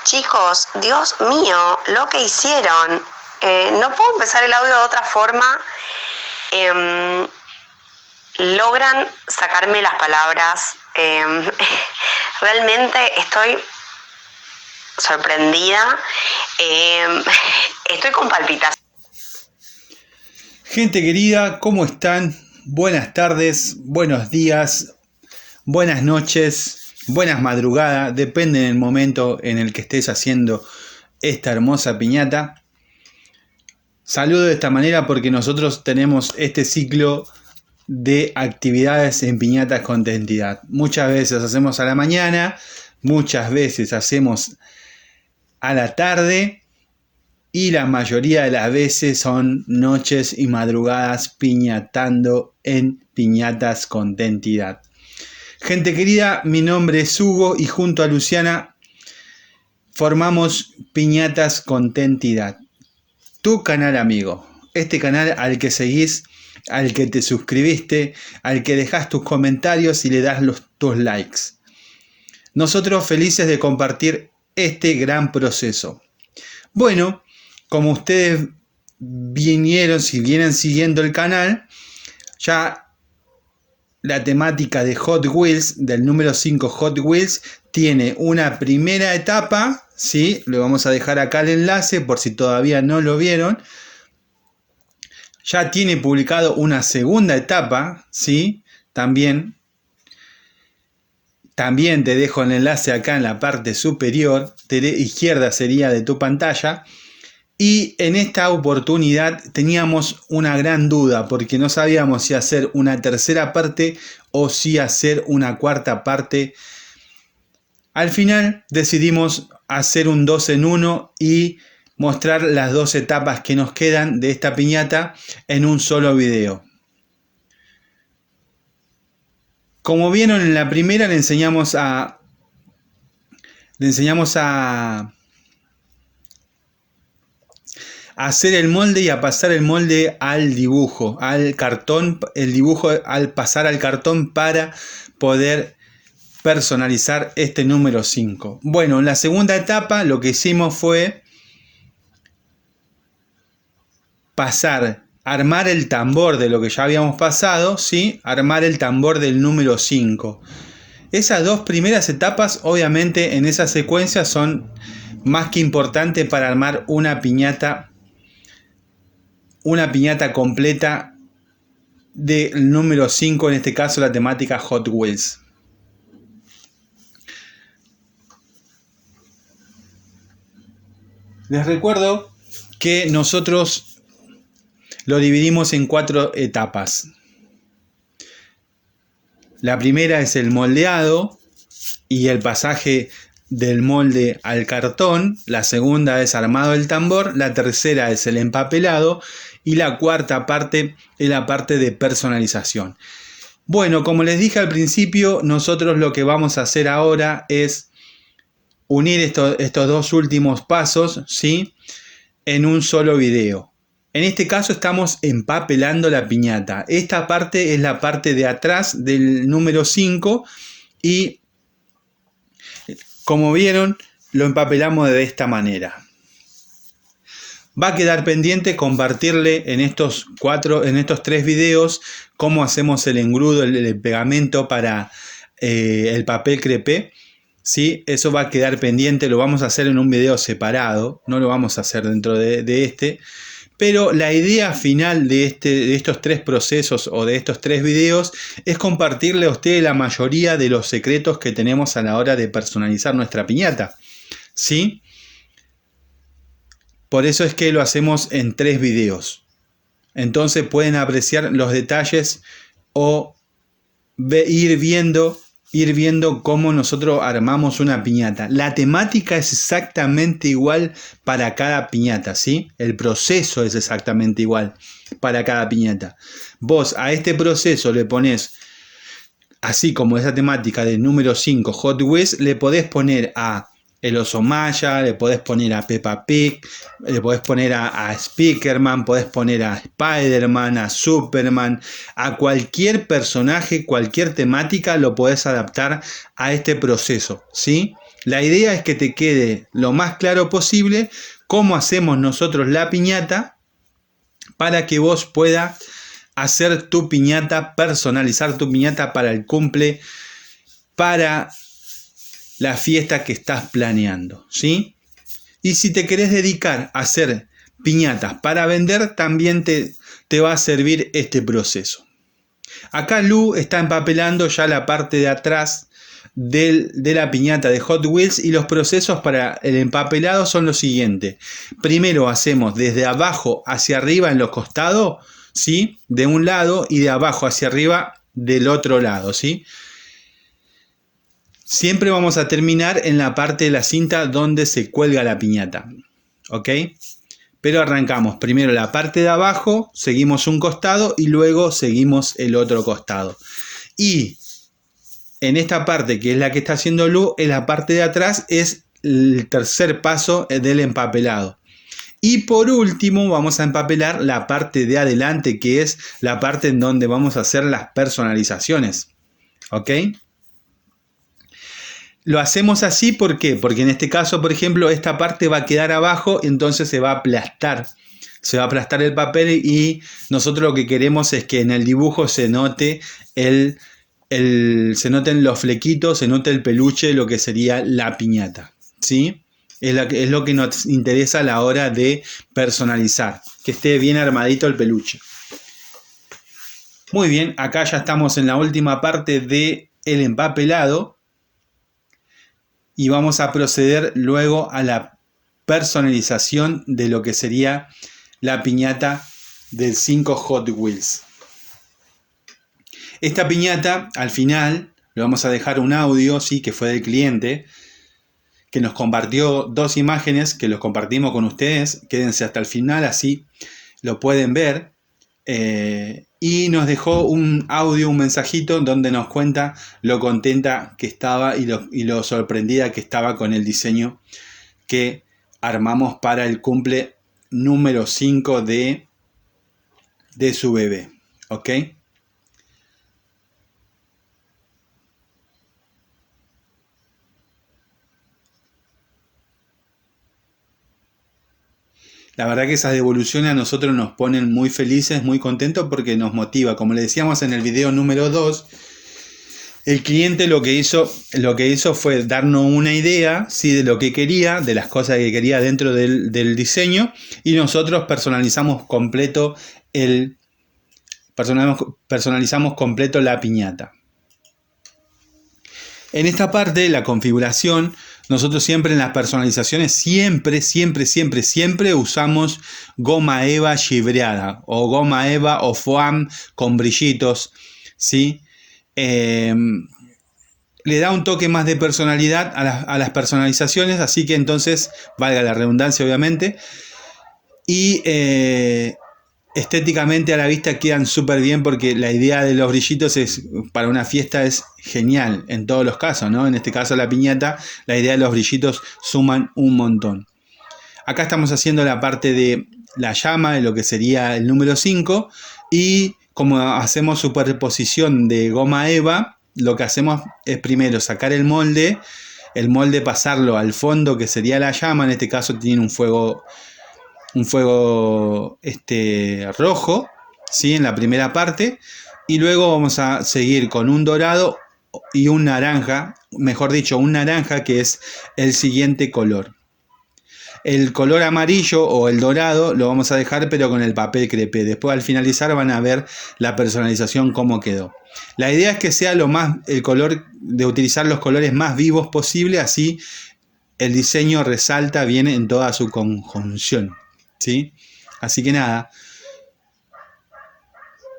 Chicos, Dios mío, lo que hicieron. No puedo empezar el audio de otra forma. Logran sacarme las palabras. Realmente estoy sorprendida. Estoy con palpitaciones. Gente querida, ¿cómo están? Buenas tardes, buenos días, buenas noches, buenas madrugadas, depende del momento en el que estés haciendo esta hermosa piñata. Saludo de esta manera porque nosotros tenemos este ciclo de actividades en piñatas con entidad. Muchas veces hacemos a la mañana, muchas veces hacemos a la tarde y la mayoría de las veces son noches y madrugadas piñatando en piñatas con entidad. Gente querida, mi nombre es Hugo y junto a Luciana formamos Piñatas con entidad. Tu canal amigo, este canal al que seguís, al que te suscribiste, al que dejas tus comentarios y le das tus likes. Nosotros felices de compartir este gran proceso. Bueno, como ustedes si vienen siguiendo el canal, ya la temática de Hot Wheels, del número 5 Hot Wheels, tiene una primera etapa, ¿sí? Le vamos a dejar acá el enlace por si todavía no lo vieron. Ya tiene publicado una segunda etapa, ¿sí? También te dejo el enlace acá en la parte superior, izquierda sería de tu pantalla. Y en esta oportunidad teníamos una gran duda porque no sabíamos si hacer una tercera parte o si hacer una cuarta parte. Al final decidimos hacer un 2 en 1 y mostrar las dos etapas que nos quedan de esta piñata en un solo video. Como vieron en la primera le enseñamos a hacer el molde y a pasar el molde al dibujo, al cartón, el dibujo al pasar al cartón para poder personalizar este número 5. Bueno, en la segunda etapa lo que hicimos fue armar el tambor de lo que ya habíamos pasado, ¿sí? Armar el tambor del número 5. Esas dos primeras etapas, obviamente, en esa secuencia son más que importantes para armar una piñata completa del número 5, en este caso la temática Hot Wheels. Les recuerdo que nosotros lo dividimos en 4 etapas. La primera es el moldeado y el pasaje del molde al cartón. La segunda es armado el tambor. La tercera es el empapelado. Y la cuarta parte es la parte de personalización. Bueno, como les dije al principio, nosotros lo que vamos a hacer ahora es unir estos dos últimos pasos, ¿sí? En un solo video. En este caso estamos empapelando la piñata. Esta parte es la parte de atrás del número 5 y como vieron lo empapelamos de esta manera. Va a quedar pendiente compartirle en estos 3 videos cómo hacemos el engrudo, el pegamento para el papel crepé. ¿Sí? Eso va a quedar pendiente, lo vamos a hacer en un video separado, no lo vamos a hacer dentro de este. Pero la idea final de estos 3 procesos o de estos 3 videos es compartirle a ustedes la mayoría de los secretos que tenemos a la hora de personalizar nuestra piñata, ¿sí? Por eso es que lo hacemos en 3 videos. Entonces pueden apreciar los detalles o ir viendo cómo nosotros armamos una piñata. La temática es exactamente igual para cada piñata, ¿sí? El proceso es exactamente igual para cada piñata. Vos a este proceso le ponés, así como esa temática del número 5 Hot Wheels, le podés poner a el oso Maya, le podés poner a Peppa Pig, le podés poner a Spiderman, podés poner a Spiderman, a Superman, a cualquier personaje, cualquier temática lo podés adaptar a este proceso, ¿sí? La idea es que te quede lo más claro posible cómo hacemos nosotros la piñata para que vos puedas hacer tu piñata, personalizar tu piñata para el cumple, para la fiesta que estás planeando, ¿sí? Y si te querés dedicar a hacer piñatas para vender, también te va a servir este proceso. Acá Lu está empapelando ya la parte de atrás de la piñata de Hot Wheels, y los procesos para el empapelado son los siguientes. Primero hacemos desde abajo hacia arriba en los costados, ¿sí? De un lado, y de abajo hacia arriba del otro lado, ¿sí? Siempre vamos a terminar en la parte de la cinta donde se cuelga la piñata, ¿ok? Pero arrancamos primero la parte de abajo, seguimos un costado y luego seguimos el otro costado. Y en esta parte, que es la que está haciendo Lu, en la parte de atrás es el tercer paso del empapelado. Y por último vamos a empapelar la parte de adelante, que es la parte en donde vamos a hacer las personalizaciones, ¿ok? Lo hacemos así, ¿por qué? Porque en este caso, por ejemplo, esta parte va a quedar abajo, entonces se va a aplastar. Se va a aplastar el papel, y nosotros lo que queremos es que en el dibujo se note se noten los flequitos, se note el peluche, lo que sería la piñata, ¿sí? Es lo que nos interesa a la hora de personalizar, que esté bien armadito el peluche. Muy bien, acá ya estamos en la última parte del empapelado. Y vamos a proceder luego a la personalización de lo que sería la piñata del 5 Hot Wheels. Esta piñata, al final, le vamos a dejar un audio, sí, que fue del cliente, que nos compartió 2 imágenes, que los compartimos con ustedes. Quédense hasta el final, así lo pueden ver. Y nos dejó un audio, un mensajito donde nos cuenta lo contenta que estaba y lo sorprendida que estaba con el diseño que armamos para el cumple número 5 de su bebé, ¿ok? La verdad que esas devoluciones a nosotros nos ponen muy felices, muy contentos, porque nos motiva. Como le decíamos en el video número 2, el cliente lo que hizo fue darnos una idea, ¿sí? De lo que quería, de las cosas que quería dentro del diseño, y nosotros personalizamos completo la piñata. En esta parte, la configuración, nosotros siempre en las personalizaciones, siempre usamos goma eva chivreada, o goma eva o foam con brillitos, ¿sí? Le da un toque más de personalidad a las personalizaciones, así que entonces, valga la redundancia obviamente, y estéticamente a la vista quedan súper bien, porque la idea de los brillitos para una fiesta es genial en todos los casos, ¿no? En este caso la piñata, la idea de los brillitos suman un montón. Acá estamos haciendo la parte de la llama, de lo que sería el número 5, y como hacemos superposición de goma eva, lo que hacemos es primero sacar el molde pasarlo al fondo, que sería la llama. En este caso tiene un fuego rojo, ¿sí? En la primera parte, y luego vamos a seguir con un dorado y un naranja, mejor dicho, un naranja, que es el siguiente color. El color amarillo o el dorado lo vamos a dejar, pero con el papel crepé. Después, al finalizar, van a ver la personalización cómo quedó. La idea es que sea el color, de utilizar los colores más vivos posible, así el diseño resalta bien en toda su conjunción, ¿sí? Así que nada,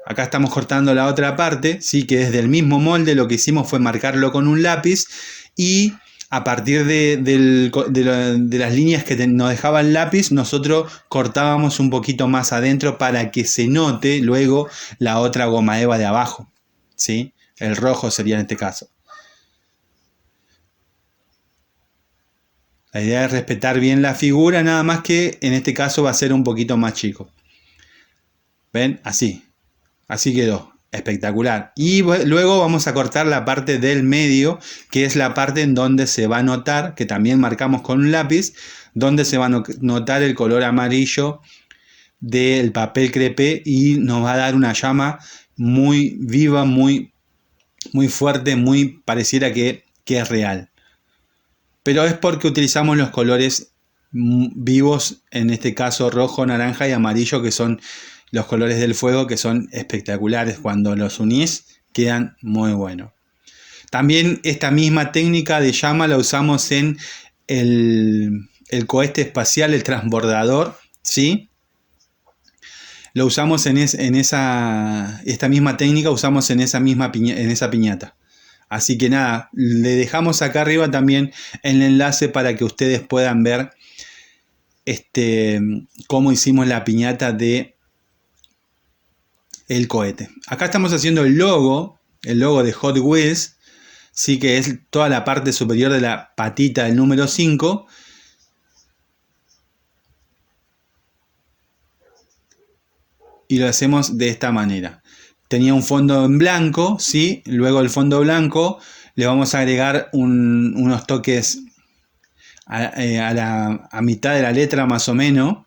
acá estamos cortando la otra parte, ¿sí? Que desde el mismo molde lo que hicimos fue marcarlo con un lápiz, y a partir de las líneas que nos dejaba el lápiz, nosotros cortábamos un poquito más adentro para que se note luego la otra goma eva de abajo, ¿sí? El rojo sería en este caso. La idea es respetar bien la figura, nada más que en este caso va a ser un poquito más chico. ¿Ven? Así quedó. espectacular. Y luego vamos a cortar la parte del medio, que es la parte en donde se va a notar, que también marcamos con un lápiz, donde se va a notar el color amarillo del papel crepé y nos va a dar una llama muy viva, muy fuerte, muy pareciera que es real. Pero es porque utilizamos los colores vivos, en este caso rojo, naranja y amarillo, que son los colores del fuego, que son espectaculares. Cuando los unís quedan muy buenos. También esta misma técnica de llama la usamos en el cohete espacial, el transbordador, ¿sí? Lo usamos esta misma técnica usamos en esa piñata. Así que nada, le dejamos acá arriba también el enlace para que ustedes puedan ver cómo hicimos la piñata de el cohete. Acá estamos haciendo el logo de Hot Wheels, sí, que es toda la parte superior de la patita del número 5. Y lo hacemos de esta manera. Tenía un fondo en blanco, ¿sí? Luego el fondo blanco le vamos a agregar unos toques a mitad de la letra más o menos.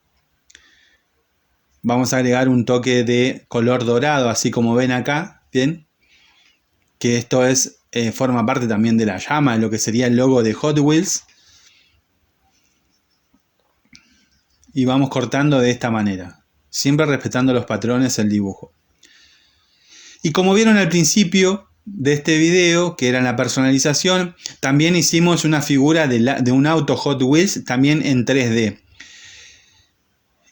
Vamos a agregar un toque de color dorado, así como ven acá, ¿bien? Que esto forma parte también de la llama, de lo que sería el logo de Hot Wheels. Y vamos cortando de esta manera, siempre respetando los patrones del dibujo. Y como vieron al principio de este video, que era la personalización, también hicimos una figura de un auto Hot Wheels, también en 3D.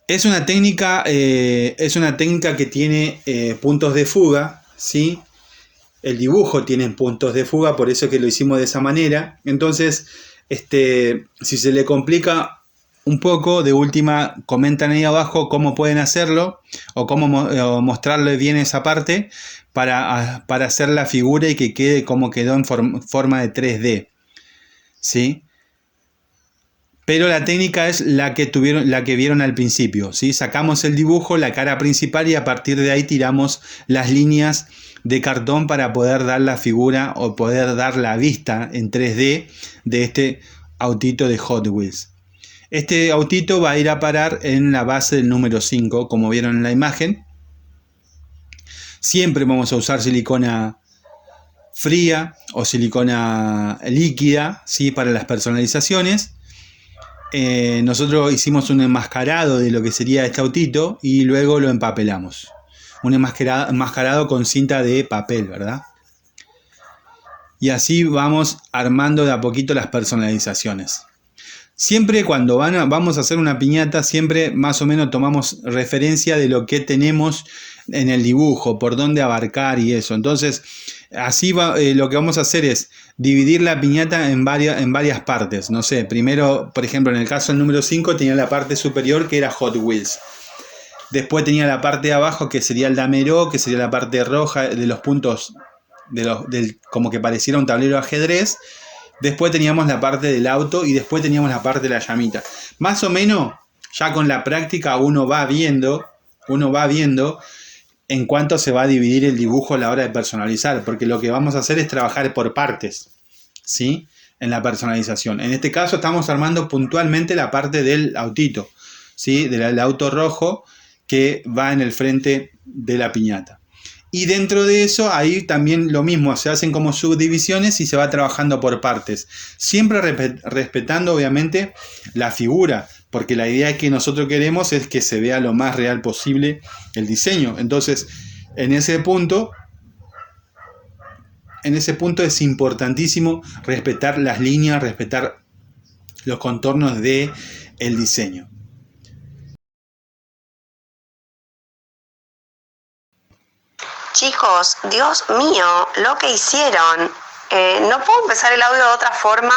Es una técnica que tiene puntos de fuga, ¿sí? El dibujo tiene puntos de fuga, por eso que lo hicimos de esa manera. Entonces, si se le complica un poco, de última comentan ahí abajo cómo pueden hacerlo o cómo mostrarle bien esa parte para hacer la figura y que quede como quedó en forma de 3D, ¿sí? Pero la técnica es la que vieron al principio, ¿sí? Sacamos el dibujo, la cara principal, y a partir de ahí tiramos las líneas de cartón para poder dar la figura o poder dar la vista en 3D de este autito de Hot Wheels. Este autito va a ir a parar en la base del número 5, como vieron en la imagen. Siempre vamos a usar silicona fría o silicona líquida, ¿sí? Para las personalizaciones. Nosotros hicimos un enmascarado de lo que sería este autito y luego lo empapelamos. Un enmascarado con cinta de papel, ¿verdad? Y así vamos armando de a poquito las personalizaciones. Siempre cuando vamos a hacer una piñata, siempre más o menos tomamos referencia de lo que tenemos en el dibujo, por dónde abarcar y eso. Entonces, así lo que vamos a hacer es dividir la piñata en varias partes. No sé, primero, por ejemplo, en el caso del número 5 tenía la parte superior que era Hot Wheels. Después tenía la parte de abajo que sería el dameró, que sería la parte roja de los puntos, como que pareciera un tablero de ajedrez. Después teníamos la parte del auto y después teníamos la parte de la llamita. Más o menos, ya con la práctica uno va viendo en cuánto se va a dividir el dibujo a la hora de personalizar, porque lo que vamos a hacer es trabajar por partes, ¿sí? En la personalización. En este caso estamos armando puntualmente la parte del autito, ¿sí? Del auto rojo que va en el frente de la piñata. Y dentro de eso, ahí también lo mismo, se hacen como subdivisiones y se va trabajando por partes. Siempre respetando, obviamente, la figura, porque la idea que nosotros queremos es que se vea lo más real posible el diseño. Entonces, en ese punto es importantísimo respetar las líneas, respetar los contornos del diseño. Chicos, Dios mío, lo que hicieron. No puedo empezar el audio de otra forma.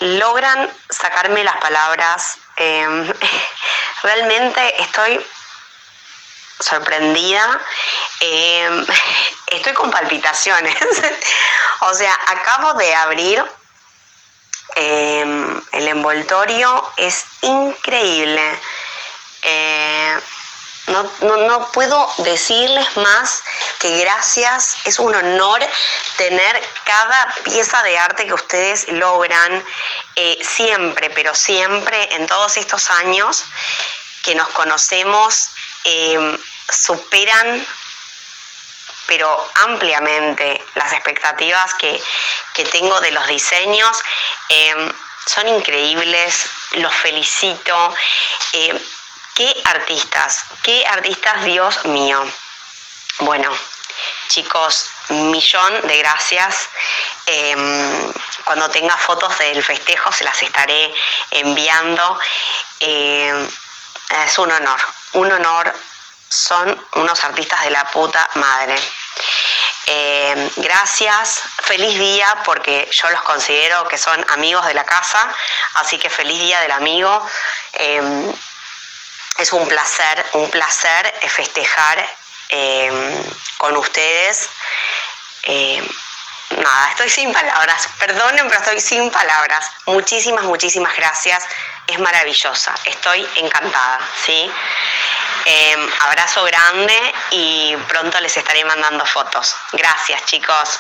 Logran sacarme las palabras. Realmente estoy sorprendida. Estoy con palpitaciones. O sea, acabo de abrir el envoltorio. Es increíble. No puedo decirles más que gracias. Es un honor tener cada pieza de arte que ustedes logran siempre, pero siempre en todos estos años que nos conocemos, superan pero ampliamente las expectativas que tengo de los diseños. Son increíbles, los felicito. Qué artistas, Dios mío. Bueno, chicos, millón de gracias. Cuando tenga fotos del festejo se las estaré enviando. Es un honor. Son unos artistas de la puta madre. Gracias, feliz día, porque yo los considero que son amigos de la casa, así que feliz día del amigo. Es un placer festejar con ustedes. Nada, estoy sin palabras, perdonen, pero estoy sin palabras. Muchísimas gracias, es maravillosa, estoy encantada, ¿sí? Abrazo grande y pronto les estaré mandando fotos. Gracias, chicos.